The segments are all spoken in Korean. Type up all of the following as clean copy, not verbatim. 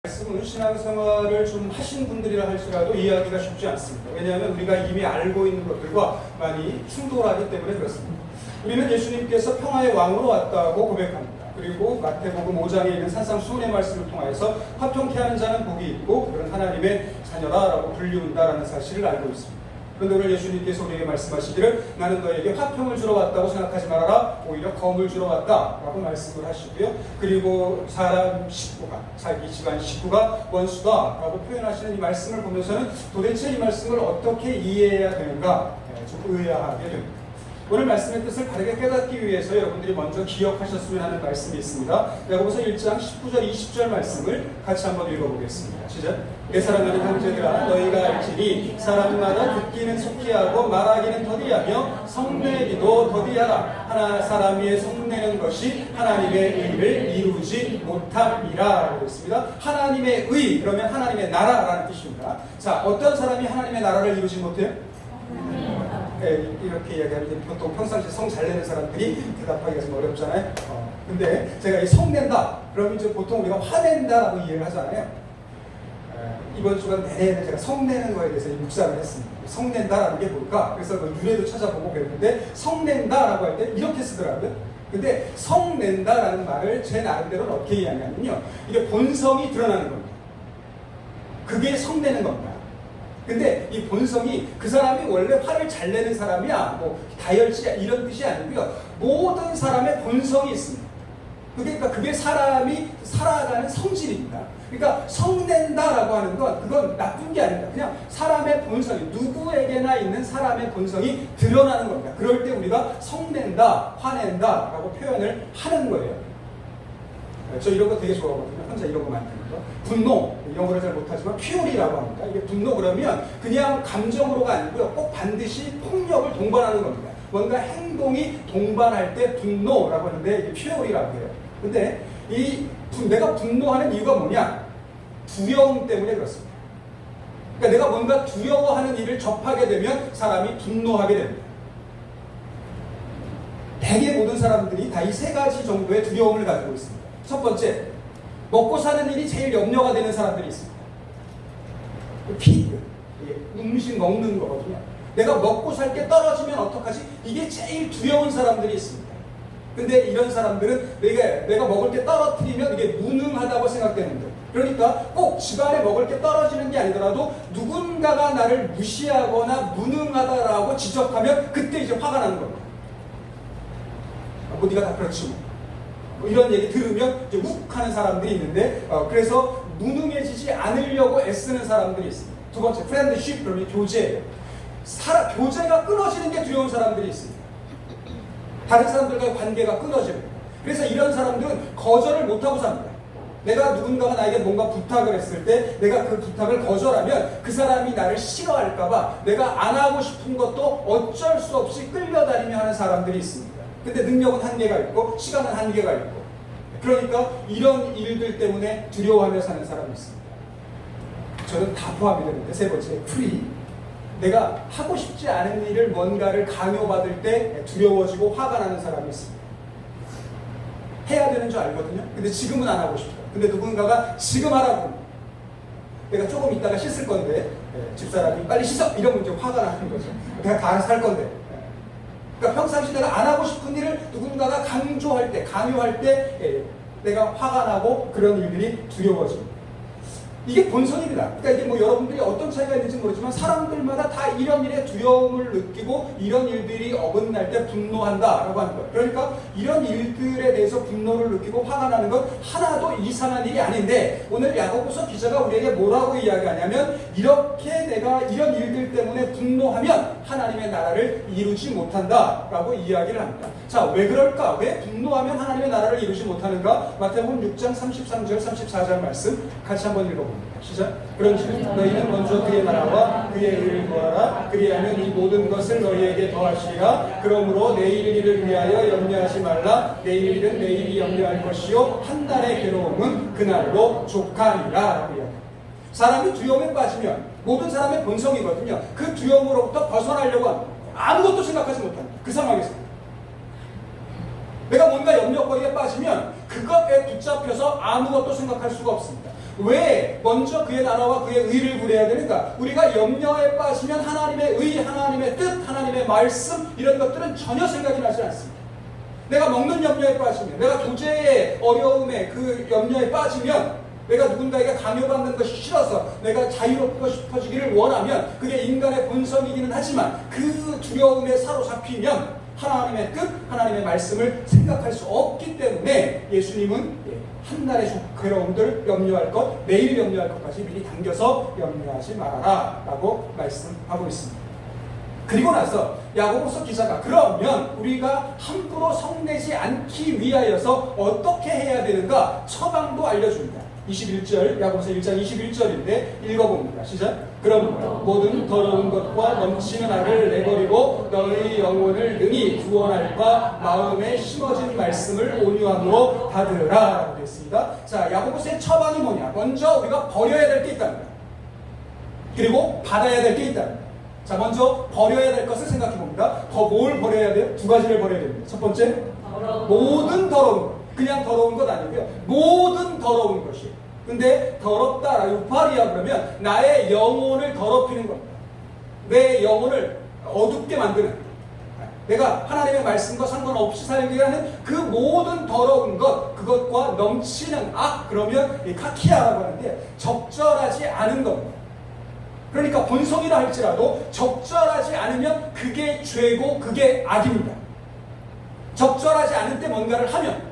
말씀은 신앙생활을 좀 하신 분들이라 할지라도 이해하기가 쉽지 않습니다. 왜냐하면 우리가 이미 알고 있는 것들과 많이 충돌하기 때문에 그렇습니다. 우리는 예수님께서 평화의 왕으로 왔다고 고백합니다. 그리고 마태복음 5장에 있는 산상수훈의 말씀을 통하여서 화평케 하는 자는 복이 있고 그런 하나님의 자녀라라고 불리운다라는 사실을 알고 있습니다. 그런데 오늘 예수님께서 우리에게 말씀하시기를 나는 너에게 화평을 주러 왔다고 생각하지 말아라, 오히려 검을 주러 왔다라고 말씀을 하시고요. 그리고 사람 식구가, 자기 집안 식구가 원수다라고 표현하시는 이 말씀을 보면서는 도대체 이 말씀을 어떻게 이해해야 되는가 좀 의아하게 됩니다. 오늘 말씀의 뜻을 바르게 깨닫기 위해서 여러분들이 먼저 기억하셨으면 하는 말씀이 있습니다. 야고보서 1장 19절 20절 말씀을 같이 한번 읽어보겠습니다. 시작. 내 사랑하는 형제들아 너희가 알지니 사람마다 듣기는 속히 하고 말하기는 더디하며 성내기도 더디하라. 하나 사람이 성내는 것이 하나님의 의를 이루지 못함이라 라고 했습니다. 하나님의 의 그러면 하나님의 나라라는 뜻입니다. 자, 어떤 사람이 하나님의 나라를 이루지 못해요? 이렇게 이야기하면 보통 평상시에 성 잘 내는 사람들이 대답하기가 좀 어렵잖아요. 근데 제가 이 성낸다 그러면 이제 보통 우리가 화낸다라고 이해를 하잖아요. 이번 주간 내내 제가 성내는 거에 대해서 묵상을 했습니다. 성낸다라는 게 뭘까? 그래서 유래도 찾아보고 그랬는데 성낸다라고 할 때 이렇게 쓰더라고요. 근데 성낸다라는 말을 제 나름대로는 어떻게 이해하냐면요, 이게 본성이 드러나는 겁니다. 그게 성내는 겁니다. 근데 이 본성이 그 사람이 원래 화를 잘 내는 사람이야, 뭐 다혈질이야 이런 뜻이 아니고요. 모든 사람의 본성이 있습니다. 그러니까 그게 사람이 살아가는 성질입니다. 그러니까 성낸다라고 하는 건 그건 나쁜 게 아닙니다. 그냥 사람의 본성이, 누구에게나 있는 사람의 본성이 드러나는 겁니다. 그럴 때 우리가 성낸다, 화낸다라고 표현을 하는 거예요. 저 이런 거 되게 좋아하거든요. 혼자 이런 거 만드는 거. 분노, 영어를 잘 못하지만 퓨리라고 합니다. 이게 분노 그러면 그냥 감정으로가 아니고요, 꼭 반드시 폭력을 동반하는 겁니다. 뭔가 행동이 동반할 때 분노라고 하는데 이게 퓨리라고 해요. 근데 내가 분노하는 이유가 뭐냐? 두려움 때문에 그렇습니다. 그러니까 내가 뭔가 두려워하는 일을 접하게 되면 사람이 분노하게 됩니다. 대개 모든 사람들이 다 이 세 가지 정도의 두려움을 가지고 있습니다. 첫 번째, 먹고 사는 일이 제일 염려가 되는 사람들이 있습니다. 피드, 음식 먹는 거거든요. 내가 먹고 살 게 떨어지면 어떡하지? 이게 제일 두려운 사람들이 있습니다. 근데 이런 사람들은 내가 먹을 게 떨어뜨리면 이게 무능하다고 생각되는데, 그러니까 꼭 집안에 먹을 게 떨어지는 게 아니더라도 누군가가 나를 무시하거나 무능하다라고 지적하면 그때 이제 화가 나는 겁니다. 뭐 네가 다 그렇지 뭐 이런 얘기 들으면 이제 욱하는 사람들이 있는데, 그래서 무능해지지 않으려고 애쓰는 사람들이 있습니다. 두 번째, 프렌드십, 그러면 교제예요. 교제가 끊어지는 게 두려운 사람들이 있습니다. 다른 사람들과의 관계가 끊어지는 거예요. 그래서 이런 사람들은 거절을 못하고 삽니다. 내가 누군가가 나에게 뭔가 부탁을 했을 때 내가 그 부탁을 거절하면 그 사람이 나를 싫어할까봐 내가 안 하고 싶은 것도 어쩔 수 없이 끌려다니며 하는 사람들이 있습니다. 근데 능력은 한계가 있고 시간은 한계가 있고, 그러니까 이런 일들 때문에 두려워하며 사는 사람이 있습니다. 저는 다 포함이 되는데, 세 번째, 프리. 내가 하고 싶지 않은 일을 뭔가를 강요받을 때 두려워지고 화가 나는 사람이 있습니다. 해야 되는 줄 알거든요. 근데 지금은 안 하고 싶어요. 근데 누군가가 지금 하라고, 내가 조금 있다가 씻을 건데 집사람이 빨리 씻어! 이러면 이제 화가 나는 거죠. 내가 다 알아서 할 건데. 그러니까 평상시 내가 안 하고 싶은 일을 누군가가 강요할 때 내가 화가 나고 그런 일들이 두려워집니다. 이게 본성입니다. 그러니까 이게 뭐 여러분들이 어떤 차이가 있는지 모르지만 사람들마다 다 이런 일에 두려움을 느끼고 이런 일들이 어긋날 때 분노한다라고 하는 거예요. 그러니까 이런 일들에 대해서 분노를 느끼고 화가 나는 건 하나도 이상한 일이 아닌데, 오늘 야고보서 기자가 우리에게 뭐라고 이야기하냐면, 이렇게 내가 이런 일들 때문에 분노하면 하나님의 나라를 이루지 못한다라고 이야기를 합니다. 자, 왜 그럴까? 왜 분노하면 하나님의 나라를 이루지 못하는가? 마태복음 6장 33절 34절 말씀 같이 한번 읽어봅니다. 시작. 그런즉 너희는 먼저 그의 나라와 그의 의를 구하라. 그리하면 이 모든 것을 너희에게 더하시리라. 그러므로 내일 일을 위하여 염려하지 말라. 내일 일은 내일이 염려할 것이요 한 날의 괴로움은 그날로 족하리라 라고 이야기합니다. 사람이 두려움에 빠지면, 모든 사람의 본성이거든요, 그 두려움으로부터 벗어나려고 합니다. 아무것도 생각하지 못합니다. 그 상황에서 내가 뭔가 염려거리에 빠지면 그것에 붙잡혀서 아무것도 생각할 수가 없습니다. 왜 먼저 그의 나라와 그의 의를 구해야 되는가? 우리가 염려에 빠지면 하나님의 의, 하나님의 뜻, 하나님의 말씀 이런 것들은 전혀 생각이 나지 않습니다. 내가 먹는 염려에 빠지면, 내가 교제의 어려움에 그 염려에 빠지면, 내가 누군가에게 강요받는 것이 싫어서 내가 자유롭고 싶어지기를 원하면 그게 인간의 본성이기는 하지만 그 두려움에 사로잡히면 하나님의 뜻, 하나님의 말씀을 생각할 수 없기 때문에 예수님은 한날의 괴로움들 염려할 것, 매일 염려할 것까지 미리 당겨서 염려하지 말아라 라고 말씀하고 있습니다. 그리고 나서 야고보서 기자가 그러면 우리가 함부로 성내지 않기 위하여서 어떻게 해야 되는가 처방도 알려줍니다. 21절, 야고보서 1장 21절인데 읽어봅니다. 시작. 그럼 모든 더러운 것과 넘치는 악을 내버리고 너희 영혼을 능히 구원할 바 마음에 심어진 말씀을 온유함으로 받으라 라고 되어 있습니다. 자, 야고보서의 처방이 뭐냐? 먼저 우리가 버려야 될 게 있답니다. 그리고 받아야 될 게 있답니다. 자, 먼저 버려야 될 것을 생각해 봅니다. 뭘 버려야 돼요? 두 가지를 버려야 됩니다. 첫 번째, 모든 더러운 것. 그냥 더러운 것 아니고요. 모든 더러운 것이. 근데 더럽다, 유파리야 그러면 나의 영혼을 더럽히는 겁니다. 내 영혼을 어둡게 만드는, 내가 하나님의 말씀과 상관없이 살게 하는 그 모든 더러운 것, 그것과 넘치는 악, 그러면 이 카키아라고 하는데 적절하지 않은 겁니다. 그러니까 본성이라 할지라도 적절하지 않으면 그게 죄고 그게 악입니다. 적절하지 않을 때 뭔가를 하면,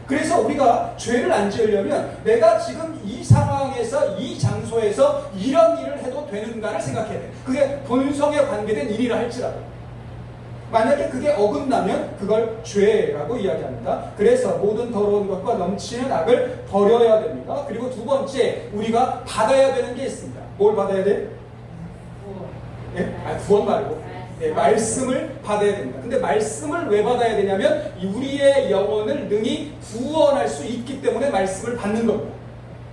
그래서 우리가 죄를 안 지으려면 내가 지금 이 상황에서 이 장소에서 이런 일을 해도 되는가를 생각해야 돼요. 그게 본성에 관계된 일이라 할지라도 만약에 그게 어긋나면 그걸 죄라고 이야기합니다. 그래서 모든 더러운 것과 넘치는 악을 버려야 됩니다. 그리고 두 번째, 우리가 받아야 되는 게 있습니다. 뭘 받아야 돼요? 구원 말고 말씀을 받아야 됩니다. 근데 말씀을 왜 받아야 되냐면 우리의 영혼을 능히 구원할 수 있기 때문에 말씀을 받는 겁니다.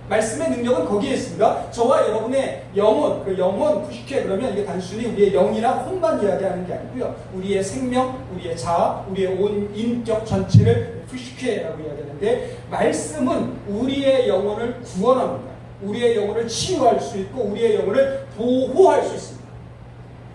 말씀의 능력은 거기에 있습니다. 저와 여러분의 영혼, 그 영혼 푸시케 그러면 이게 단순히 우리의 영이나 혼만 이야기하는 게 아니고요. 우리의 생명, 우리의 자아, 우리의 온 인격 전체를 푸시케라고 이야기하는데, 말씀은 우리의 영혼을 구원합니다. 우리의 영혼을 치유할 수 있고 우리의 영혼을 보호할 수 있습니다.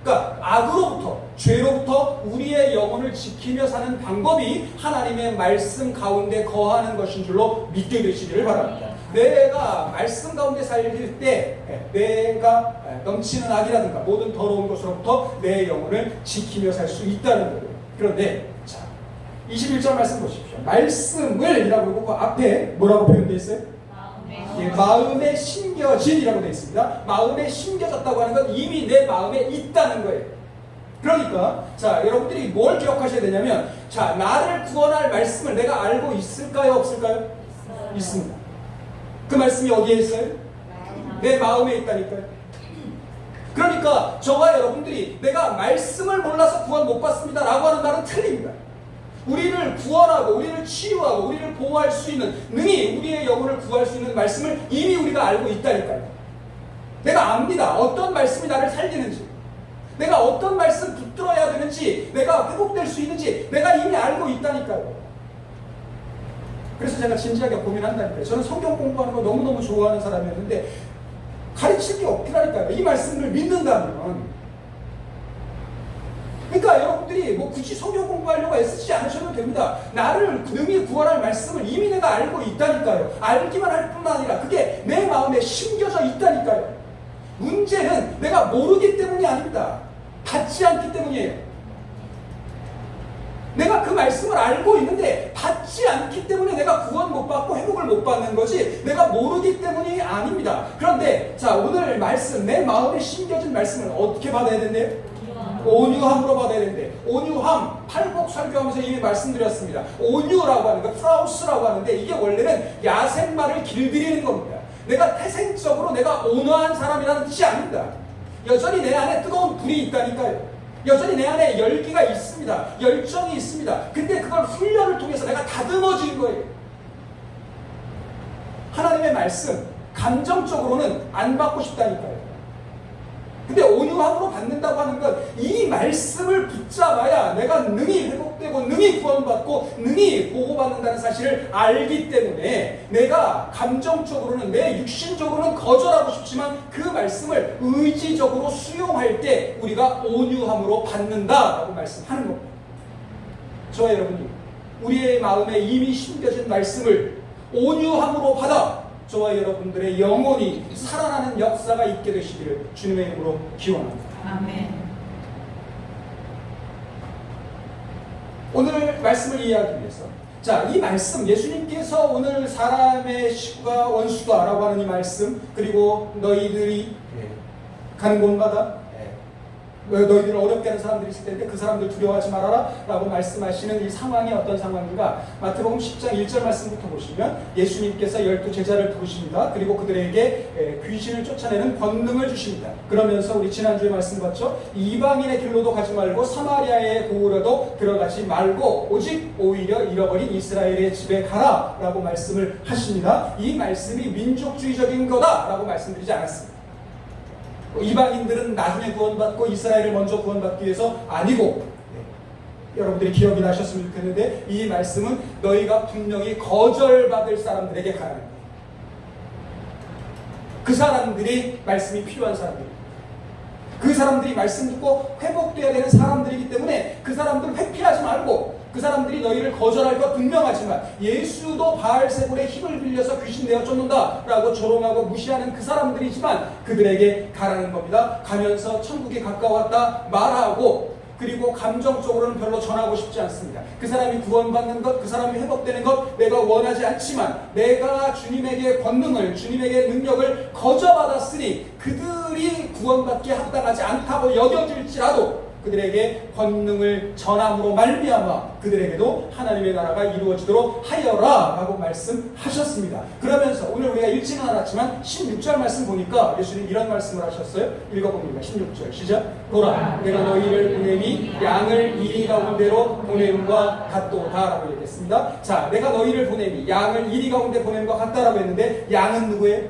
그러니까 악으로부터, 죄로부터 우리의 영혼을 지키며 사는 방법이 하나님의 말씀 가운데 거하는 것인 줄로 믿게 되시기를 바랍니다. 내가 말씀 가운데 살릴 때 내가 넘치는 악이라든가 모든 더러운 것으로부터 내 영혼을 지키며 살 수 있다는 거예요. 그런데 자, 21절 말씀 보십시오. 말씀을 이라고 하고 그 앞에 뭐라고 표현되어 있어요? 마음에 심겨진이라고 되어 있습니다. 마음에 심겨졌다고 하는 건 이미 내 마음에 있다는 거예요. 그러니까 자, 여러분들이 뭘 기억하셔야 되냐면, 자, 나를 구원할 말씀을 내가 알고 있을까요? 없을까요? 있습니다. 그 말씀이 어디에 있어요? 내 마음에 있다니까요. 그러니까 저와 여러분들이 내가 말씀을 몰라서 구원 못 받습니다 라고 하는 말은 틀립니다. 우리를 구원하고 우리를 치유하고 우리를 보호할 수 있는, 능히 우리의 영혼을 구할 수 있는 말씀을 이미 우리가 알고 있다니까요. 내가 압니다. 어떤 말씀이 나를 살리는지, 내가 어떤 말씀 붙들어야 되는지, 내가 회복될 수 있는지 내가 이미 알고 있다니까요. 그래서 제가 진지하게 고민한다니까요. 저는 성경 공부하는 거 너무너무 좋아하는 사람이었는데 가르칠 게 없더라니까요. 이 말씀을 믿는다면. 그러니까 여러분들이 뭐 굳이 성경 공부하려고 애쓰지 않으셔도 됩니다. 나를 능히 구원할 말씀을 이미 내가 알고 있다니까요. 알기만 할 뿐만 아니라 그게 내 마음에 심겨져 있다니까요. 문제는 내가 모르기 때문이 아닙니다. 받지 않기 때문이에요. 내가 그 말씀을 알고 있는데 받지 않기 때문에 내가 구원 못 받고 회복을 못 받는 거지, 내가 모르기 때문이 아닙니다. 그런데 자, 오늘 말씀, 내 마음에 심겨진 말씀을 어떻게 받아야 된대요? 온유함으로 받아야 되는데, 온유함, 팔복 설교하면서 이미 말씀드렸습니다. 온유라고 하는 거, 프라우스라고 하는데 이게 원래는 야생마를 길들이는 겁니다. 내가 태생적으로 내가 온화한 사람이라는 뜻이 아닙니다. 여전히 내 안에 뜨거운 불이 있다니까요. 여전히 내 안에 열기가 있습니다. 열정이 있습니다. 근데 그걸 훈련을 통해서 내가 다듬어진 거예요. 하나님의 말씀, 감정적으로는 안 받고 싶다니까요. 근데 온유함으로 받는다고 하는 건 이 말씀을 붙잡아야 내가 능히 회복될 회복되고 능히 구원받고 능히 보호받는다는 사실을 알기 때문에 내가 감정적으로는 내 육신적으로는 거절하고 싶지만 그 말씀을 의지적으로 수용할 때 우리가 온유함으로 받는다라고 말씀하는 겁니다. 저와 여러분이 우리의 마음에 이미 심겨진 말씀을 온유함으로 받아 저와 여러분들의 영혼이 살아나는 역사가 있게 되시기를 주님의 이름으로 기원합니다. 아멘. 오늘 말씀을 이해하기 위해서 자, 이 말씀 예수님께서 오늘 사람의 식구가 원수다라고 하는 이 말씀 그리고 너희들이 가는 곳마다 너희들 어렵게 하는 사람들이 있을 텐데 그 사람들 두려워하지 말아라 라고 말씀하시는 이 상황이 어떤 상황인가. 마태복음 10장 1절 말씀부터 보시면 예수님께서 12 제자를 부르십니다. 그리고 그들에게 귀신을 쫓아내는 권능을 주십니다. 그러면서 우리 지난주에 말씀 봤죠. 이방인의 길로도 가지 말고 사마리아의 고으로도 들어가지 말고 오직 오히려 잃어버린 이스라엘의 집에 가라 라고 말씀을 하십니다. 이 말씀이 민족주의적인 거다 라고 말씀드리지 않았습니다. 이방인들은 나중에 구원받고 이스라엘을 먼저 구원받기 위해서 아니고 여러분들이 기억이 나셨으면 좋겠는데 이 말씀은 너희가 분명히 거절받을 사람들에게 가야 합니다. 그 사람들이 말씀이 필요한 사람들입니다. 그 사람들이 말씀 듣고 회복되어야 되는 사람들이기 때문에 그 사람들을 회피하지 말고 그 사람들이 너희를 거절할 것 분명하지만 예수도 바알세불의 힘을 빌려서 귀신 내어 쫓는다 라고 조롱하고 무시하는 그 사람들이지만 그들에게 가라는 겁니다. 가면서 천국이 가까웠다 말하고 그리고 감정적으로는 별로 전하고 싶지 않습니다. 그 사람이 구원받는 것, 그 사람이 회복되는 것 내가 원하지 않지만 내가 주님에게 권능을, 주님에게 능력을 거저받았으니 그들이 구원받기에 합당하지 않다고 여겨질지라도 그들에게 권능을 전함으로 말미암아 그들에게도 하나님의 나라가 이루어지도록 하여라 라고 말씀하셨습니다. 그러면서 오늘 우리가 읽지는 않았지만 16절 말씀 보니까 예수님 이런 말씀을 하셨어요. 읽어봅니다. 16절 시작. 보라 내가 너희를 보내니 양을 이리 가운데로 보냄과 같도다 라고 얘기했습니다. 자, 내가 너희를 보내니 양을 이리 가운데 보냄과 같다라고 했는데 양은 누구예요?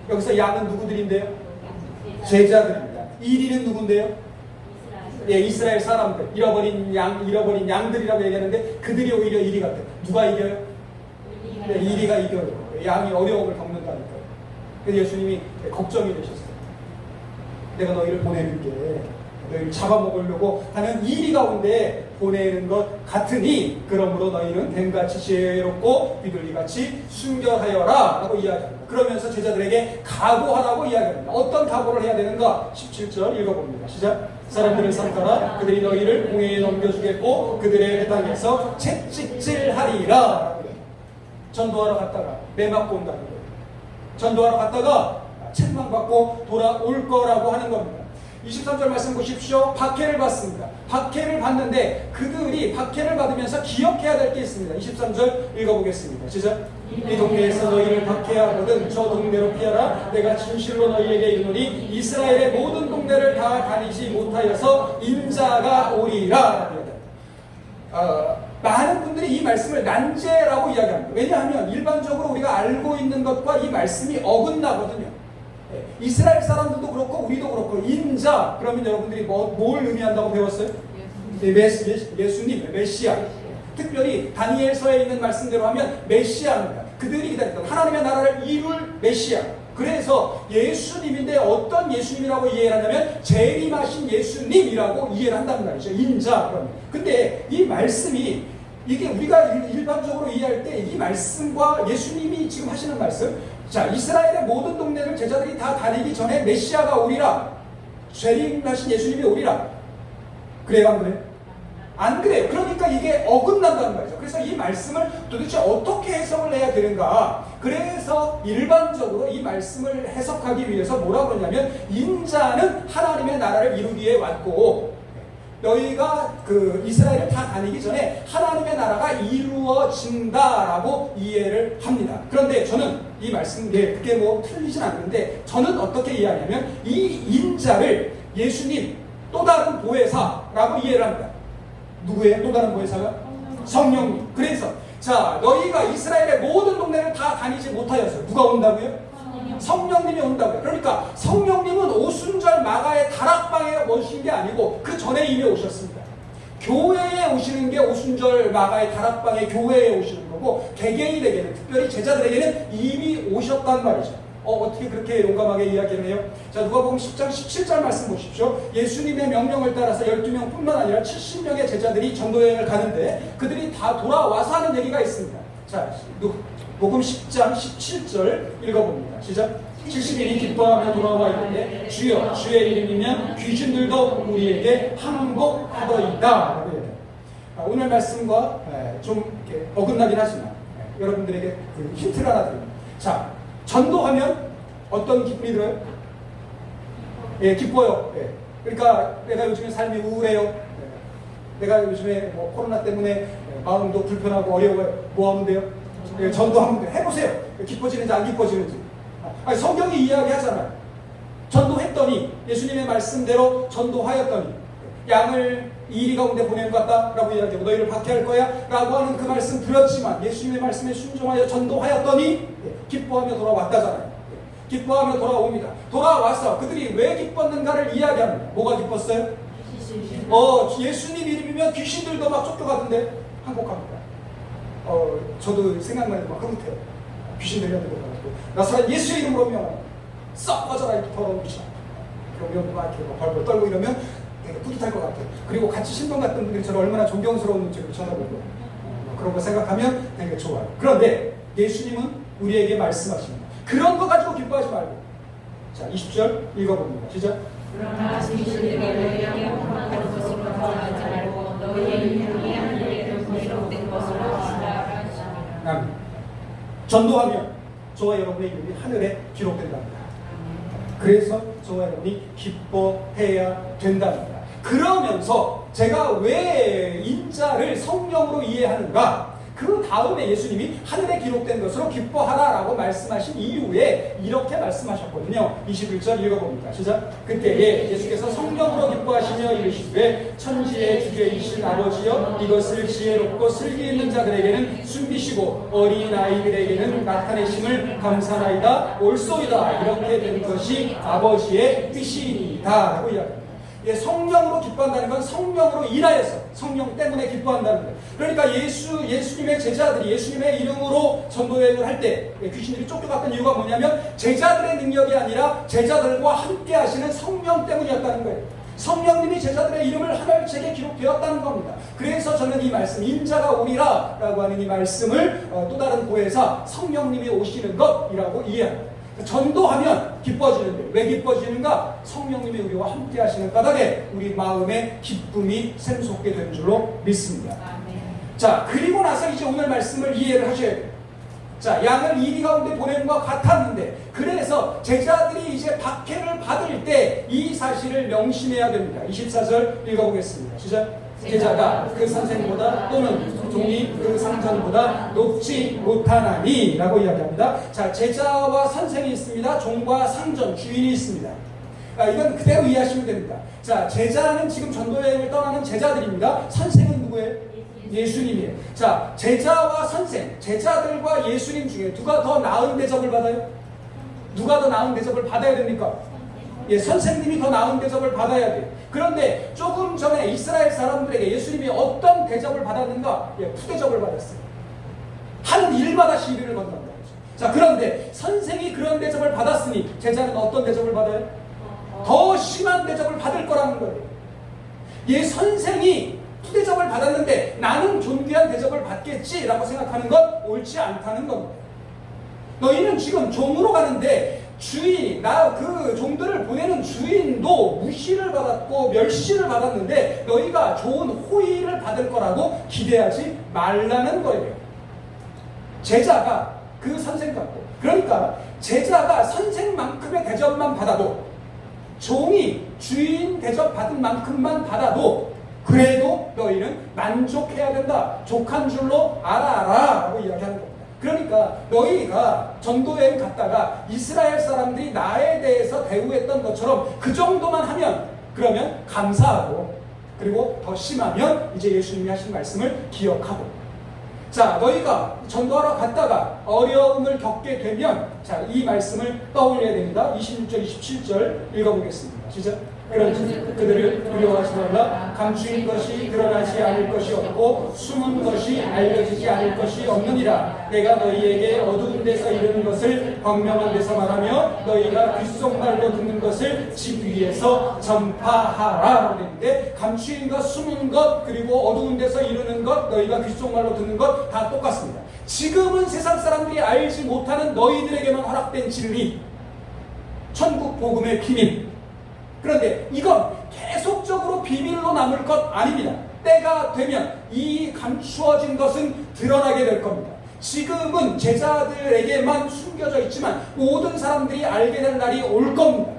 여기서 양은 누구들인데요? 제자들입니다. 이리는 누군데요? 예, 이스라엘 사람들, 잃어버린 양들이라고 얘기하는데 그들이 오히려 이리 같아요. 누가 이겨요? 네, 이리가 이겨요. 양이 어려움을 겪는다니까요. 그래서 예수님이 걱정이 되셨어요. 내가 너희를 보내는 게 너희를 잡아먹으려고 하는 이리 가운데 보내는 것 같으니 그러므로 너희는 뱀같이 지혜롭고 비둘기같이 순결하여라 라고 이야기합니다. 그러면서 제자들에게 각오하라고 이야기합니다. 어떤 각오를 해야 되는가? 17절 읽어봅니다. 시작. 사람들을 삼가라. 그들이 너희를 공회에 넘겨주겠고 그들의 땅에서 채찍질하리라. 전도하러 갔다가 매 맞고 온다는 거예요. 전도하러 갔다가 책망받고 돌아올 거라고 하는 겁니다. 23절 말씀 보십시오. 박해를 받습니다. 박해를 받는데 그들이 박해를 받으면서 기억해야 될 게 있습니다. 23절 읽어보겠습니다. 시작. 이 동네에서 너희를 박해하거든 저 동네로 피하라. 내가 진실로 너희에게 이르노니 이스라엘의 모든 동네를 다 다니지 못하여서 인자가 오리라. 많은 분들이 이 말씀을 난제라고 이야기합니다. 왜냐하면 일반적으로 우리가 알고 있는 것과 이 말씀이 어긋나거든요. 이스라엘 사람들도 그렇고 우리도 그렇고 인자 그러면 여러분들이 뭘 의미한다고 배웠어요? 예수님, 메시아. 특별히 다니엘서에 있는 말씀대로 하면 메시아입니다. 그들이 기다렸던 하나님의 나라를 이룰 메시아. 그래서 예수님인데 어떤 예수님이라고 이해를 하냐면 재림하신 예수님이라고 이해를 한다는 말이죠. 인자. 그러면. 근데 이 말씀이 이게 우리가 일반적으로 이해할 때 이 말씀과 예수님이 지금 하시는 말씀, 자, 이스라엘의 모든 동네를 제자들이 다 다니기 전에 메시아가 오리라. 재림하신 예수님이 오리라. 그래요, 안 그래요? 안 그래요. 그러니까 이게 어긋난다는 말이죠. 그래서 이 말씀을 도대체 어떻게 해석을 해야 되는가? 그래서 일반적으로 이 말씀을 해석하기 위해서 뭐라고 그러냐면 인자는 하나님의 나라를 이루기에 왔고 너희가 그 이스라엘을 다 다니기 전에 하나님의 나라가 이루어진다라고 이해를 합니다. 그런데 저는 이 말씀, 그게 뭐 틀리진 않는데 저는 어떻게 이해하냐면 이 인자를 예수님 또 다른 보혜사라고 이해를 합니다. 누구예요? 또 다른 보혜사가? 성령님. 그래서 자, 너희가 이스라엘의 모든 동네를 다 다니지 못하였어요. 누가 온다고요? 성령님이 온다고요. 그러니까 성령님은 오순절 마가의 다락방에 오신 게 아니고 그 전에 이미 오셨습니다. 교회에 오시는 게 오순절 마가의 다락방에 교회에 오시는 거고, 개개인에게는, 특별히 제자들에게는 이미 오셨단 말이죠. 어떻게 그렇게 용감하게 이야기를 해요? 자, 누가복음 10장 17절 말씀 보십시오. 예수님의 명령을 따라서 12명 뿐만 아니라 70명의 제자들이 전도여행을 가는데 그들이 다 돌아와서 하는 얘기가 있습니다. 자, 누가복음 10장 17절 읽어봅니다. 시작. 70인이 기뻐하며 돌아와 있는데 주여 주의 이름이면 귀신들도 우리에게 항복하더이다. 오늘 말씀과 좀 이렇게 어긋나긴 하지만 여러분들에게 그 힌트를 하나 드립니다. 자, 전도하면 어떤 기쁨이 들어요? 예, 기뻐요. 예. 그러니까 내가 요즘에 삶이 우울해요. 예. 내가 요즘에 뭐 코로나 때문에 마음도 불편하고 어려워요. 뭐 하면 돼요? 예, 전도하면 돼요. 해보세요. 기뻐지는지 안 기뻐지는지. 아니, 성경이 이야기하잖아요. 전도했더니, 예수님의 말씀대로 전도하였더니 양을 이리 가운데 보낸 것 같다라고 이야기하고 너희를 박해할 거야 라고 하는 그 말씀 들었지만 예수님의 말씀에 순종하여 전도하였더니 기뻐하며 돌아왔다잖아요. 기뻐하며 돌아옵니다. 돌아와서 그들이 왜 기뻤는가를 이야기합니다. 뭐가 기뻤어요? 예수님 이름이면 귀신들도 막 쫓겨가던데 항복합니다. 저도 생각만 해도 막 흐뭇해요. 귀신 들렸는 것 같고, 나사렛 예수의 이름으로 명하노니 썩 꺼져라 이 더러운 귀신아. 그러면 막 이렇게 벌벌 떨고 이러면 되게 뿌듯할 것 같아요. 그리고 같이 신동 갔던 분들이 저를 얼마나 존경스러운지 쳐다보고 그런 거 생각하면 되게 좋아요. 그런데 예수님은 우리에게 말씀하십니다. 그런 거 가지고 기뻐하지 말고. 자, 20절 읽어봅니다. 시작. 그러나 귀신들이 너희에게 혼란한 것으로 전하지 말고 너희의 이름이 하늘에 기록된 것으로 전하라 하시니라. 전도하면 저와 여러분의 이름이 하늘에 기록된답니다. 그래서 저와 여러분이 기뻐해야 된답니다. 그러면서 제가 왜 인자를 성령으로 이해하는가? 그 다음에 예수님이 하늘에 기록된 것으로 기뻐하라라고 말씀하신 이후에 이렇게 말씀하셨거든요. 21절 읽어봅니다. 시작. 그때에 예수께서 성령으로 기뻐하시며 이르시되 천지의 주제이신 아버지여 이것을 지혜롭고 슬기 있는 자들에게는 숨기시고 어린 아이들에게는 나타내심을 감사나이다 옳소이다. 이렇게 된 것이 아버지의 뜻이니이다 라고 이야기합니다. 성령으로 기뻐한다는 건 성령으로 인하여서 성령 때문에 기뻐한다는 거예요. 그러니까 예수님의 제자들이 예수님의 이름으로 전도여행을 할 때 귀신들이 쫓겨갔던 이유가 뭐냐면 제자들의 능력이 아니라 제자들과 함께 하시는 성령 때문이었다는 거예요. 성령님이 제자들의 이름을 하늘책에 기록되었다는 겁니다. 그래서 저는 이 말씀 인자가 오리라 라고 하는 이 말씀을 또 다른 고해사 성령님이 오시는 것이라고 이해합니다. 전도하면 기뻐지는데 왜 기뻐지는가? 성령님이 우리와 함께 하시는 까닭에 우리 마음에 기쁨이 샘솟게 된 줄로 믿습니다. 자, 그리고 나서 이제 오늘 말씀을 이해를 하셔야 돼요. 자, 양을 이리 가운데 보내는 것 같았는데 그래서 제자들이 이제 박해를 받을 때 이 사실을 명심해야 됩니다. 24절 읽어보겠습니다. 시작. 제자가 그 선생보다 또는 종이 그 상전보다 높지 못하나니 라고 이야기합니다. 자, 제자와 선생이 있습니다. 종과 상전, 주인이 있습니다. 이건 그대로 이해하시면 됩니다. 자, 제자는 지금 전도여행을 떠나는 제자들입니다. 선생은 누구예요? 예수님이에요. 자, 제자와 선생, 제자들과 예수님 중에 누가 더 나은 대접을 받아요? 누가 더 나은 대접을 받아야 됩니까? 선생님이 더 나은 대접을 받아야 돼요. 그런데 조금 전에 이스라엘 사람들에게 예수님이 어떤 대접을 받았는가? 푸대접을 받았어요. 하는 일마다 시비를 건단다. 자, 그런데 선생이 그런 대접을 받았으니 제자는 어떤 대접을 받아요? 더 심한 대접을 받을 거라는 거예요. 선생이 푸대접을 받았는데 나는 존귀한 대접을 받겠지라고 생각하는 건 옳지 않다는 겁니다. 너희는 지금 종으로 가는데 주인이 그 종들을 보내는 주인도 무시를 받았고 멸시를 받았는데 너희가 좋은 호의를 받을 거라고 기대하지 말라는 거예요. 제자가 그 선생 같고, 그러니까 제자가 선생만큼의 대접만 받아도 종이 주인 대접 받은 만큼만 받아도 그래도 너희는 만족해야 된다. 족한 줄로 알아라 라고 이야기하는 겁니다. 그러니까 너희가 전도여행 갔다가 이스라엘 사람들이 나에 대해서 대우했던 것처럼 그 정도만 하면 그러면 감사하고, 그리고 더 심하면 이제 예수님이 하신 말씀을 기억하고, 자, 너희가 전도하러 갔다가 어려움을 겪게 되면 자, 이 말씀을 떠올려야 됩니다. 26절 27절 읽어보겠습니다. 시작. 그런즉 그들을 두려워하지 말라. 감추인 것이 드러나지 않을 것이 없고 숨은 것이 알려지지 않을 것이 없느니라. 내가 너희에게 어두운 데서 이르는 것을 광명한 데서 말하며 너희가 귓속말로 듣는 것을 집 위에서 전파하라. 그랬는데 감추인 것, 숨은 것, 그리고 어두운 데서 이르는 것, 너희가 귓속말로 듣는 것 다 똑같습니다. 지금은 세상 사람들이 알지 못하는 너희들에게만 허락된 진리, 천국 복음의 비밀. 그런데 이건 계속적으로 비밀로 남을 것 아닙니다. 때가 되면 이 감추어진 것은 드러나게 될 겁니다. 지금은 제자들에게만 숨겨져 있지만 모든 사람들이 알게 될 날이 올 겁니다.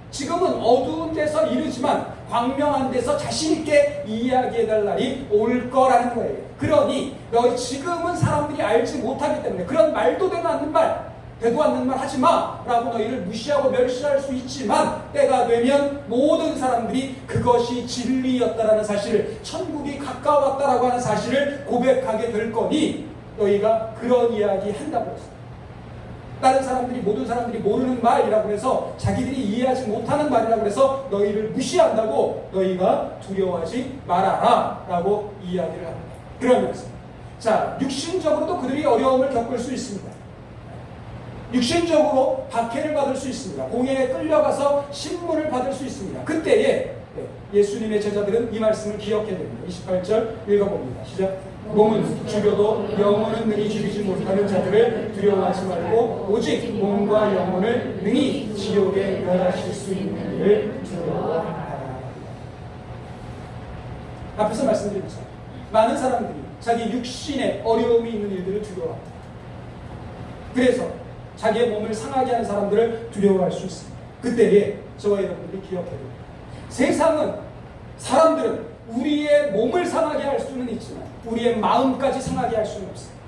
지금은 어두운 데서 이르지만 광명한 데서 자신있게 이야기해 달 날이 올 거라는 거예요. 그러니 너희 지금은 사람들이 알지 못하기 때문에 그런 말도 되도 않는 말 하지 마 라고 너희를 무시하고 멸시할 수 있지만 때가 되면 모든 사람들이 그것이 진리였다라는 사실을, 천국이 가까웠다라고 하는 사실을 고백하게 될 거니 너희가 그런 이야기 한다고 했어요. 다른 사람들이, 모든 사람들이 모르는 말이라고 해서 자기들이 이해하지 못하는 말이라고 해서 너희를 무시한다고 너희가 두려워하지 말아라 라고 이야기를 합니다. 그러면서 자, 육신적으로도 그들이 어려움을 겪을 수 있습니다. 육신적으로 박해를 받을 수 있습니다. 공회에 끌려가서 신문을 받을 수 있습니다. 그때에 예수님의 제자들은 이 말씀을 기억해야 됩니다. 28절 읽어봅니다. 시작. 몸은 죽여도 영혼은 능히 죽이지 못하는 자들을 두려워하지 말고 오직 몸과 영혼을 능히 지옥에 멸하실 수 있는 이를 두려워하라. 앞에서 말씀드린 것처럼 많은 사람들이 자기 육신에 어려움이 있는 일들을 두려워합니다. 그래서 자기의 몸을 상하게 하는 사람들을 두려워할 수 있습니다. 그때에 저와 여러분들이 기억해야 됩니다. 세상은, 사람들은 우리의 몸을 상하게 할 수는 있지만 우리의 마음까지 상하게 할 수는 없습니다.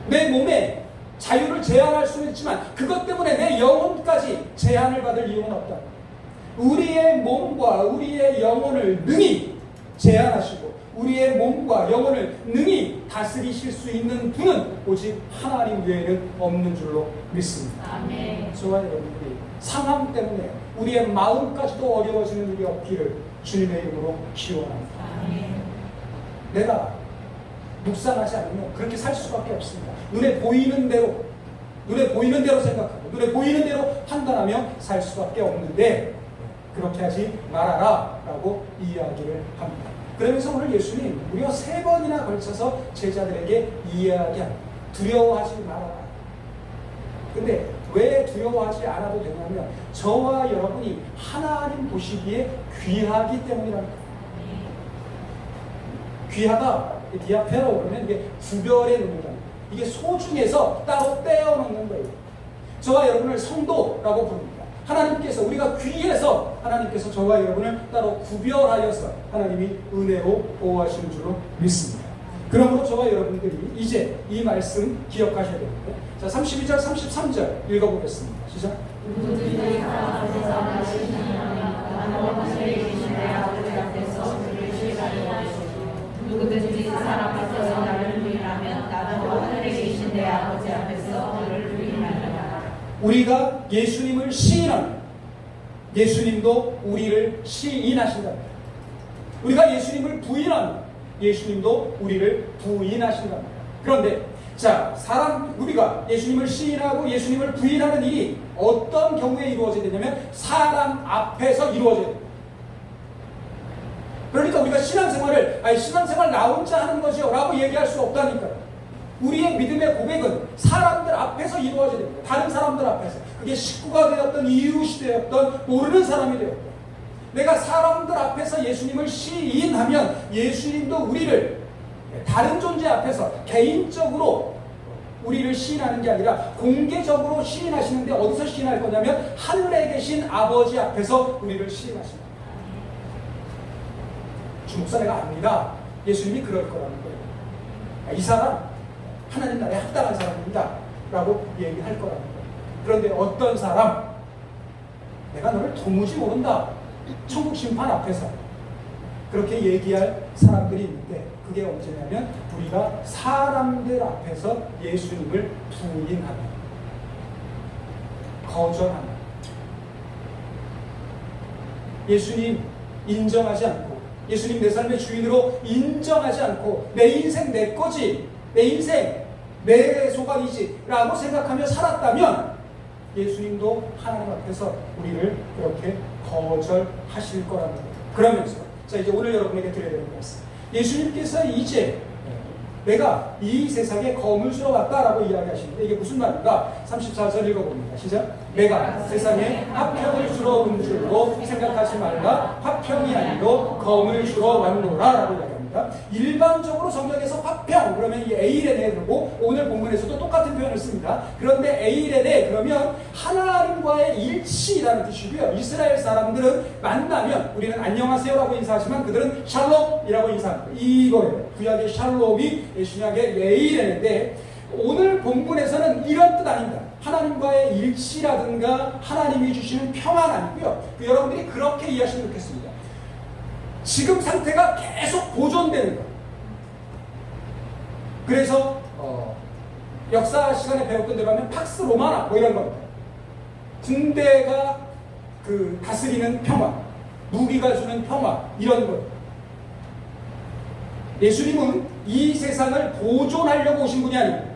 내 몸에 자유를 제한할 수는 있지만 그것 때문에 내 영혼까지 제한을 받을 이유는 없다. 우리의 몸과 우리의 영혼을 능히 제한하시고 우리의 몸과 영혼을 능히 다스리실 수 있는 분은 오직 하나님 외에는 없는 줄로 믿습니다. 아멘. 저와 여러분들이 상함 때문에 우리의 마음까지도 어려워지는 일이 없기를 주님의 이름으로 기원합니다. 아멘. 내가 묵상하지 않으면 그렇게 살 수밖에 없습니다. 눈에 보이는 대로 생각하고 눈에 보이는 대로 판단하며 살 수밖에 없는데 그렇게 하지 말아라 라고 이야기를 합니다. 그러면서 오늘 예수님 무려 3번이나 걸쳐서 제자들에게 이야기합니다. 두려워하지 말아라. 근데 왜 두려워하지 않아도 되냐면 저와 여러분이 하나님 보시기에 귀하기 때문이랍니다. 귀하다, 디아페로 그러면 이게 구별해 놓는 겁니다. 이게 소중해서 따로 떼어놓는 거예요. 저와 여러분을 성도라고 부릅니다. 하나님께서, 우리가 귀해서 하나님께서 저와 여러분을 따로 구별하여서 하나님이 은혜로 보호하시는 줄로 믿습니다. 그러므로 저와 여러분들이 이제 이 말씀 기억하셔야 됩니다. 자, 32절, 33절 읽어보겠습니다. 시작. 누구든지 사람 앞에서 하나님의 계신 내 아버지 앞에서 그를 신뢰하리라 하시고 누구든지 사람 앞에서 나를 부인하면 나도 하늘에 계신 내 아버지 앞에서 그를 부인하리라. 우리가 예수님을 시인하면 예수님도 우리를 시인하신답니다. 우리가 예수님을 부인하면 예수님도 우리를 부인하신답니다. 그런데 자, 우리가 예수님을 시인하고 예수님을 부인하는 일이 어떤 경우에 이루어져야 되냐면 사람 앞에서 이루어져야 됩니다. 그러니까 우리가 신앙생활 나 혼자 하는 것이요 라고 얘기할 수 없다니까요. 우리의 믿음의 고백은 사람들 앞에서 이루어져야 됩니다. 다른 사람들 앞에서. 그게 식구가 되었던, 이웃이 되었던, 모르는 사람이 되었던. 내가 사람들 앞에서 예수님을 시인하면 예수님도 우리를 다른 존재 앞에서 개인적으로 우리를 시인하는 게 아니라 공개적으로 시인하시는데 어디서 시인할 거냐면 하늘에 계신 아버지 앞에서 우리를 시인하십니다. 주목사내가 압니다. 예수님이 그럴 거라는 거예요. 이 사람 하나님 나라에 합당한 사람입니다 라고 얘기할 거라는 거예요. 그런데 어떤 사람, 내가 너를 도무지 모른다, 천국 심판 앞에서 그렇게 얘기할 사람들이 있는데 그게 언제냐면 우리가 사람들 앞에서 예수님을 부인하면, 거절하면, 예수님 인정하지 않고, 예수님 내 삶의 주인으로 인정하지 않고, 내 인생 내 거지, 내 인생 내 소관이지 라고 생각하며 살았다면 예수님도 하나님 앞에서 우리를 그렇게 거절하실 거라는 거예요. 그러면서 자, 이제 오늘 여러분에게 드려야 되는 말씀, 예수님께서 이제 내가 이 세상에 검을 주러 왔다라고 이야기하시는데 이게 무슨 말인가? 34절 읽어봅니다. 시작. 내가 세상에 화평을 주러 온 줄로 생각하지 말라. 화평이 아니로 검을 주러 왔노라 라고 이야기합니다. 일반적으로 성경에서 화평 그러면 이 에이레네, 그리고 오늘 본문에서도 똑같은 표현을 씁니다. 그런데 에이레네 그러면 하나님과의 일치라는 뜻이고요. 이스라엘 사람들은 만나면 우리는 안녕하세요라고 인사하지만 그들은 샬롬이라고 인사합니다. 이거예요. 구약의 샬롬이 신약의 에이레네인데 오늘 본문에서는 이런 뜻 아닙니다. 하나님과의 일치라든가 하나님이 주시는 평안 아니고요. 여러분들이 그렇게 이해하시면 좋겠습니다. 지금 상태가 계속 보존되는 거예요. 그래서 역사 시간에 배웠던 대로 하면 팍스 로마나 뭐 이런 겁니다. 군대가 그 다스리는 평화, 무기가 주는 평화, 이런 거예요. 예수님은 이 세상을 보존하려고 오신 분이 아니고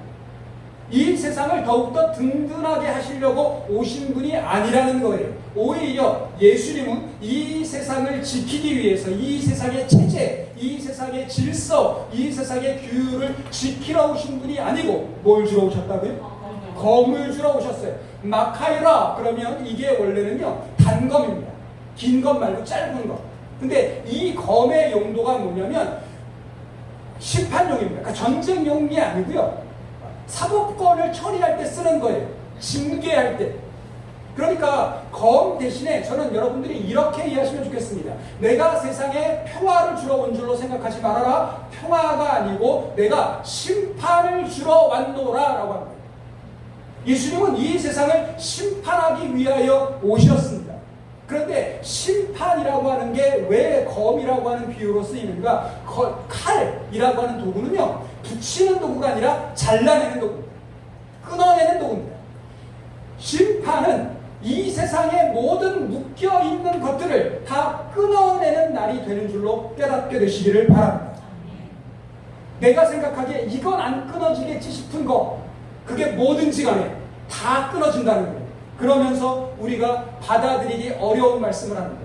이 세상을 더욱더 든든하게 하시려고 오신 분이 아니라는 거예요. 오히려 예수님은 이 세상을 지키기 위해서 이 세상의 체제, 이 세상의 질서, 이 세상의 규율을 지키러 오신 분이 아니고 뭘 주러 오셨다고요? 검을 주러 오셨어요. 마카이라 그러면 이게 원래는요 단검입니다. 긴 검 말고 짧은 검. 근데 이 검의 용도가 뭐냐면 심판용입니다. 그러니까 전쟁용이 아니고요. 사법권을 처리할 때 쓰는 거예요. 징계할 때. 그러니까 검 대신에 저는 여러분들이 이렇게 이해하시면 좋겠습니다. 내가 세상에 평화를 주러 온 줄로 생각하지 말아라. 평화가 아니고 내가 심판을 주러 왔노라 라고 합니다. 예수님은 이 세상을 심판하기 위하여 오셨습니다. 그런데 심판이라고 하는 게 왜 검이라고 하는 비유로 쓰이는가? 칼이라고 하는 도구는요, 붙이는 도구가 아니라 잘라내는 도구입니다. 끊어내는 도구입니다. 심판은 이 세상의 모든 묶여있는 것들을 다 끊어내는 날이 되는 줄로 깨닫게 되시기를 바랍니다. 내가 생각하기에 이건 안 끊어지겠지 싶은 거, 그게 뭐든지 간에 다 끊어진다는 거예요. 그러면서 우리가 받아들이기 어려운 말씀을 하는 거예요.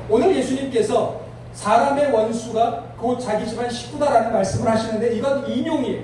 오늘 예수님께서 사람의 원수가 곧 자기 집안 식구다라는 말씀을 하시는데 이건 인용이에요.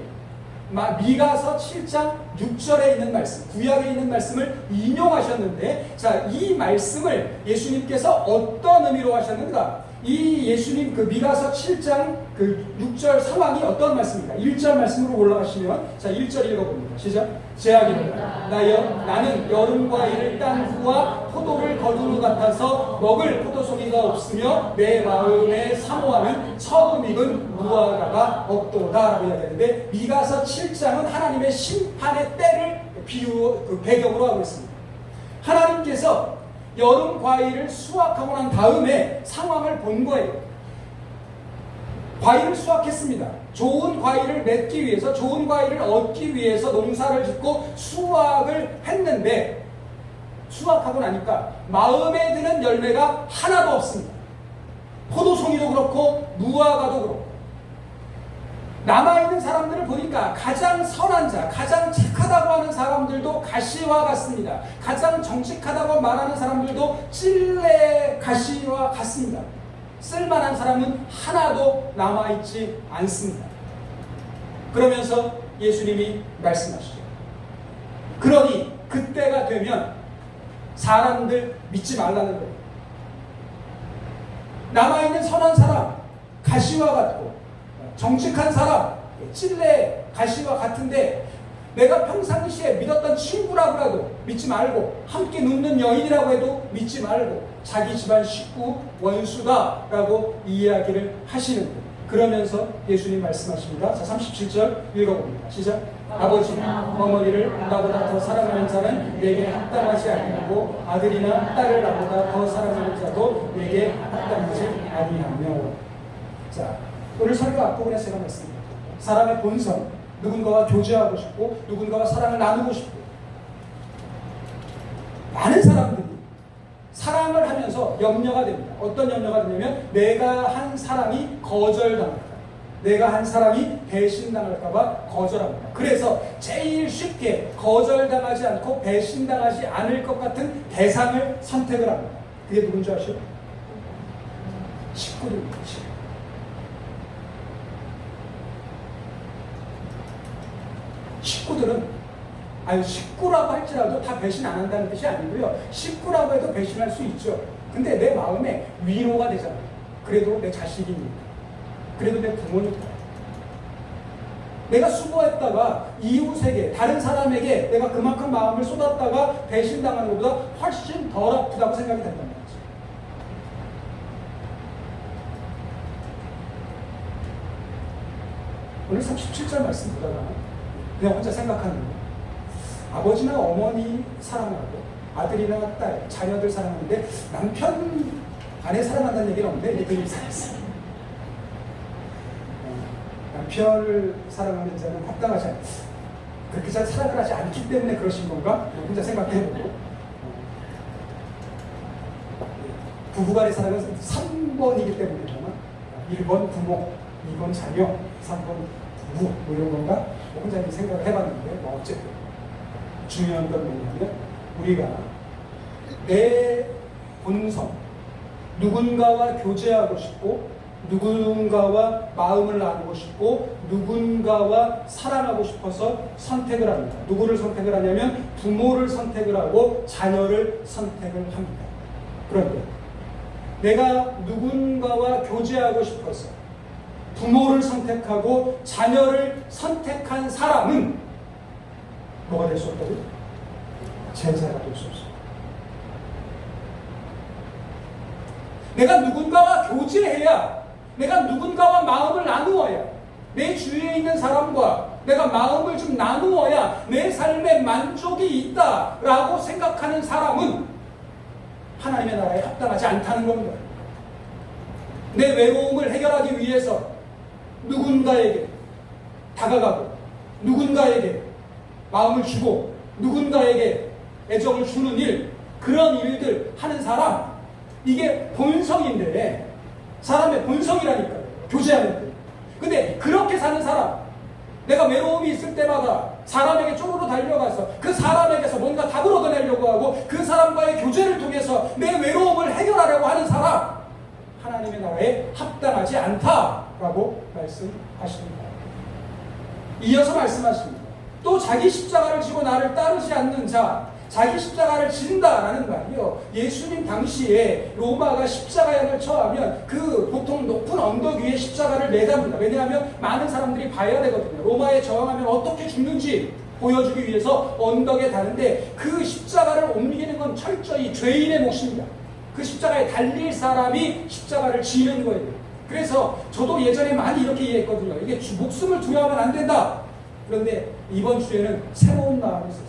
미가서 7장 6절에 있는 말씀, 구약에 있는 말씀을 인용하셨는데, 자, 이 말씀을 예수님께서 어떤 의미로 하셨는가? 이 예수님 그 미가서 7장 그 6절 상황이 어떤 말씀입니까? 1절 말씀으로 올라가시면, 자, 1절 읽어봅니다. 시작. 제약이니라 나는 여름 과일을 딴 후와 포도를 거두는 것 같아서 먹을 포도송이가 없으며 내 마음에 사모하는 처음 익은 무화과가 없도다 라고 이야기하는데, 미가서 7장은 하나님의 심판의 때를 배경으로 하고 있습니다. 하나님께서 여름 과일을 수확하고 난 다음에 상황을 본 거예요. 과일을 수확했습니다. 좋은 과일을 맺기 위해서, 좋은 과일을 얻기 위해서 농사를 짓고 수확을 했는데, 수확하고 나니까 마음에 드는 열매가 하나도 없습니다. 포도송이도 그렇고 무화과도 그렇고. 남아있는 사람들을 보니까 가장 선한 자, 가장 착하다고 하는 사람들도 가시와 같습니다. 가장 정직하다고 말하는 사람들도 찔레 가시와 같습니다. 쓸만한 사람은 하나도 남아있지 않습니다. 그러면서 예수님이 말씀하시죠. 그러니 그때가 되면 사람들 믿지 말라는 거예요. 남아있는 선한 사람, 가시와 같고 정직한 사람, 찔레 가시와 같은데 내가 평상시에 믿었던 친구라고 해도 믿지 말고, 함께 눕는 여인이라고 해도 믿지 말고, 자기 집안 식구 원수다 라고 이야기를 하시는 거예요. 그러면서 예수님 말씀하십니다. 자, 37절 읽어봅니다. 시작. 아버지나 어머니를 나보다 더 사랑하는 자는 내게 합당하지 아니하고 아들이나 딸을 나보다 더 사랑하는 자도 내게 합당하지 아니하며. 자, 오늘 설교 앞부분에 제가 말씀드립니다. 사람의 본성, 누군가와 교제하고 싶고 누군가와 사랑을 나누고 싶고, 많은 사람들이 사랑을 하면서 염려가 됩니다. 어떤 염려가 되냐면 내가 한 사람이 거절당할까, 내가 한 사람이 배신당할까봐 거절합니다. 그래서 제일 쉽게 거절당하지 않고 배신당하지 않을 것 같은 대상을 선택을 합니다. 그게 누군지 아시죠? 식구들입니다. 식구들은 식구라고 할지라도 다 배신 안 한다는 뜻이 아니고요. 식구라고 해도 배신할 수 있죠. 근데 내 마음에 위로가 되잖아요. 그래도 내 자식이니까. 그래도 내 부모니까. 내가 수고했다가 이웃에게, 다른 사람에게 내가 그만큼 마음을 쏟았다가 배신당하는 것보다 훨씬 덜 아프다고 생각이 된단 말이죠. 오늘 37절 말씀 보다가 그냥 혼자 생각하는 거예요. 아버지나 어머니 사랑하고 아들이나 딸, 자녀들 사랑하는데 남편, 아내 사랑한다는 얘기는 없는데 이게 되게 이상했어요. 남편을 사랑하는 자는 합당하지 않다. 그렇게 잘 사랑을 하지 않기 때문에 그러신 건가? 혼자 생각해보고. 부부간의 사랑은 3번이기 때문에 1번 부모, 2번 자녀, 3번 부부 뭐 이런 건가? 혼자 생각을 해봤는데 어쨌든 중요한 건 뭐냐면 우리가 내 본성, 누군가와 교제하고 싶고 누군가와 마음을 나누고 싶고 누군가와 사랑하고 싶어서 선택을 합니다. 누구를 선택을 하냐면 부모를 선택을 하고 자녀를 선택을 합니다. 그런데 내가 누군가와 교제하고 싶어서 부모를 선택하고 자녀를 선택한 사람은 뭐가 될 수 없다고요? 제자가 될 수 없어요. 내가 누군가와 교제해야, 내가 누군가와 마음을 나누어야, 내 주위에 있는 사람과 내가 마음을 좀 나누어야 내 삶에 만족이 있다라고 생각하는 사람은 하나님의 나라에 합당하지 않다는 겁니다. 내 외로움을 해결하기 위해서 누군가에게 다가가고 누군가에게 마음을 주고 누군가에게 애정을 주는 일, 그런 일들 하는 사람, 이게 본성인데, 사람의 본성이라니까요. 교제하는 때. 근데 그렇게 사는 사람, 내가 외로움이 있을 때마다 사람에게 쪼르르 달려가서 그 사람에게서 뭔가 답을 얻어내려고 하고 그 사람과의 교제를 통해서 내 외로움을 해결하려고 하는 사람, 하나님의 나라에 합당하지 않다라고 말씀하십니다. 이어서 말씀하십니다. 또 자기 십자가를 지고 나를 따르지 않는 자, 자기 십자가를 진다라는 말이요. 예수님 당시에 로마가 십자가형을 처하면 그 보통 높은 언덕 위에 십자가를 매답니다. 왜냐하면 많은 사람들이 봐야 되거든요. 로마에 저항하면 어떻게 죽는지 보여주기 위해서 언덕에 다는데 그 십자가를 옮기는 건 철저히 죄인의 몫입니다. 그 십자가에 달릴 사람이 십자가를 지는 거예요. 그래서 저도 예전에 많이 이렇게 이해했거든요. 이게 목숨을 두려워하면 안 된다. 그런데 이번 주에는 새로운 마음이 있었어요.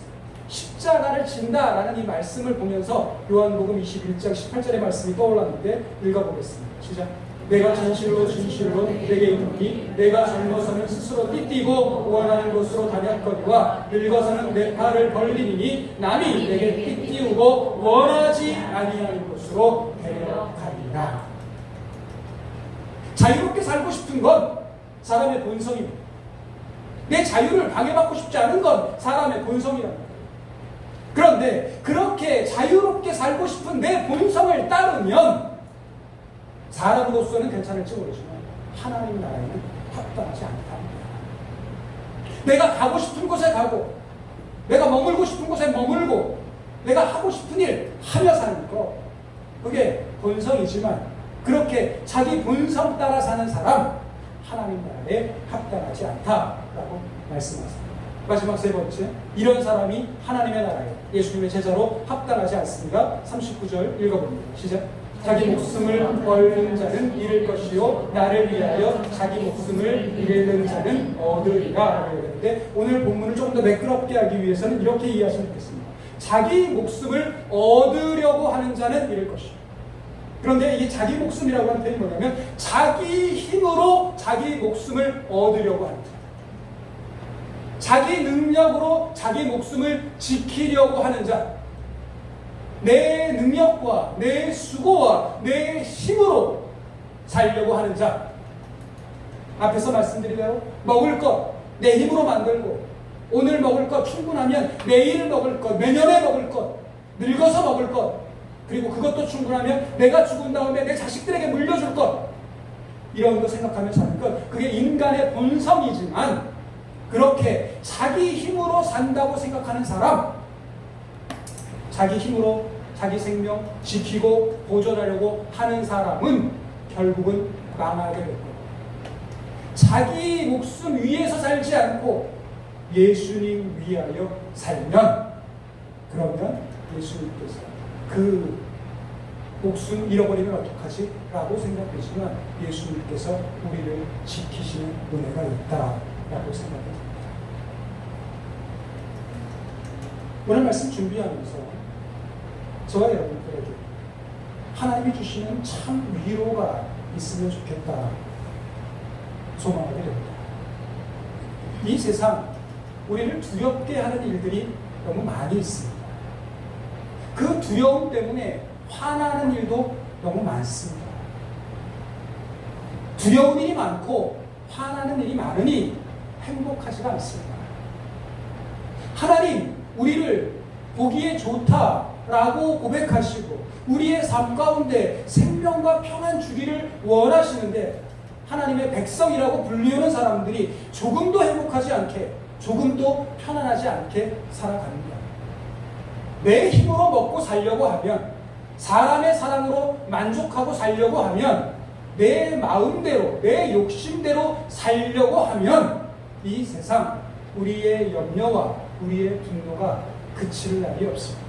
십자가를 진다라는 이 말씀을 보면서 요한복음 21장 18절의 말씀이 떠올랐는데 읽어보겠습니다. 시작. 내가 진실로 내게 이르노니 내가 젊어서는 스스로 띠띠고 원하는 곳으로 다녔거니와 늙어서는 내 팔을 벌리니 남이 내게 띠띠우고 원하지 아니하는 곳으로 데려가리라. 자유롭게 살고 싶은 건 사람의 본성입니다. 내 자유를 방해받고 싶지 않은 건 사람의 본성이랍니다. 그런데 그렇게 자유롭게 살고 싶은 내 본성을 따르면 사람으로서는 괜찮을지 모르지만 하나님 나라에는 합당하지 않답니다. 내가 가고 싶은 곳에 가고 내가 머물고 싶은 곳에 머물고 내가 하고 싶은 일 하며 사는 거, 그게 본성이지만 그렇게 자기 본성 따라 사는 사람, 하나님 나라에 합당하지 않다라고 말씀하십니다. 마지막 세 번째, 이런 사람이 하나님의 나라에 예수님의 제자로 합당하지 않습니다. 39절 읽어봅니다. 시작. 자기 목숨을 얻는 자는 잃을 것이요 나를 위하여 자기 목숨을 잃는 자는 얻으리라. 그랬는데 오늘 본문을 조금 더 매끄럽게 하기 위해서는 이렇게 이해하시면 좋겠습니다. 자기 목숨을 얻으려고 하는 자는 잃을 것이요. 그런데 이게 자기 목숨이라고 하는 표현이 뭐냐면 자기 힘으로 자기 목숨을 얻으려고 하는 자, 자기 능력으로 자기 목숨을 지키려고 하는 자, 내 능력과 내 수고와 내 힘으로 살려고 하는 자, 앞에서 말씀드린 대로 먹을 것 내 힘으로 만들고, 오늘 먹을 것 충분하면 내일 먹을 것, 내년에 먹을 것, 늙어서 먹을 것, 그리고 그것도 충분하면 내가 죽은 다음에 내 자식들에게 물려줄 것, 이런 거 생각하면 사는 것, 그게 인간의 본성이지만 그렇게 자기 힘으로 산다고 생각하는 사람, 자기 힘으로 자기 생명 지키고 보존하려고 하는 사람은 결국은 망하게 될 거예요. 자기 목숨 위에서 살지 않고 예수님 위하여 살면, 그러면 예수님께서 그 목숨 잃어버리면 어떡하지? 라고 생각되지만 예수님께서 우리를 지키시는 은혜가 있다라고 생각합니다. 오늘 말씀 준비하면서 저와 여러분들에게 하나님이 주시는 참 위로가 있으면 좋겠다 소망하게 됩니다. 이 세상 우리를 두렵게 하는 일들이 너무 많이 있습니다. 그 두려움 때문에 화나는 일도 너무 많습니다. 두려운 일이 많고 화나는 일이 많으니 행복하지가 않습니다. 하나님, 우리를 보기에 좋다라고 고백하시고 우리의 삶 가운데 생명과 평안 주기를 원하시는데, 하나님의 백성이라고 불리우는 사람들이 조금도 행복하지 않게, 조금도 편안하지 않게 살아갑니다. 내 힘으로 먹고 살려고 하면, 사람의 사랑으로 만족하고 살려고 하면, 내 마음대로, 내 욕심대로 살려고 하면 이 세상 우리의 염려와 우리의 분노가 그칠 날이 없습니다.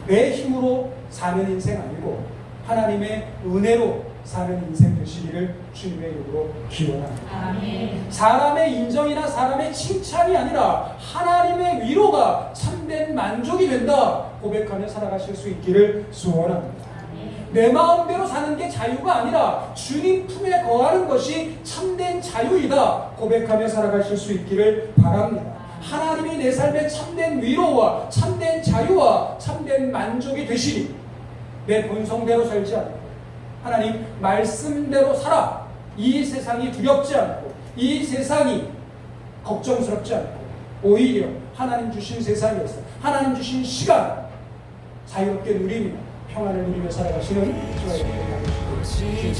내 힘으로 사는 인생 아니고 하나님의 은혜로 사는 인생 되시기를 주님의 이름으로 기원합니다. 아멘. 사람의 인정이나 사람의 칭찬이 아니라 하나님의 위로가 참된 만족이 된다 고백하며 살아가실 수 있기를 소원합니다. 내 마음대로 사는 게 자유가 아니라 주님 품에 거하는 것이 참된 자유이다 고백하며 살아가실 수 있기를 바랍니다. 하나님이 내 삶에 참된 위로와 참된 자유와 참된 만족이 되시니 내 본성대로 살지 않고 하나님 말씀대로 살아. 이 세상이 두렵지 않고 이 세상이 걱정스럽지 않고 오히려 하나님 주신 세상에서 하나님 주신 시간 자유롭게 누리며 평안을 누리며 살아가시는 저와 여러분이 되시길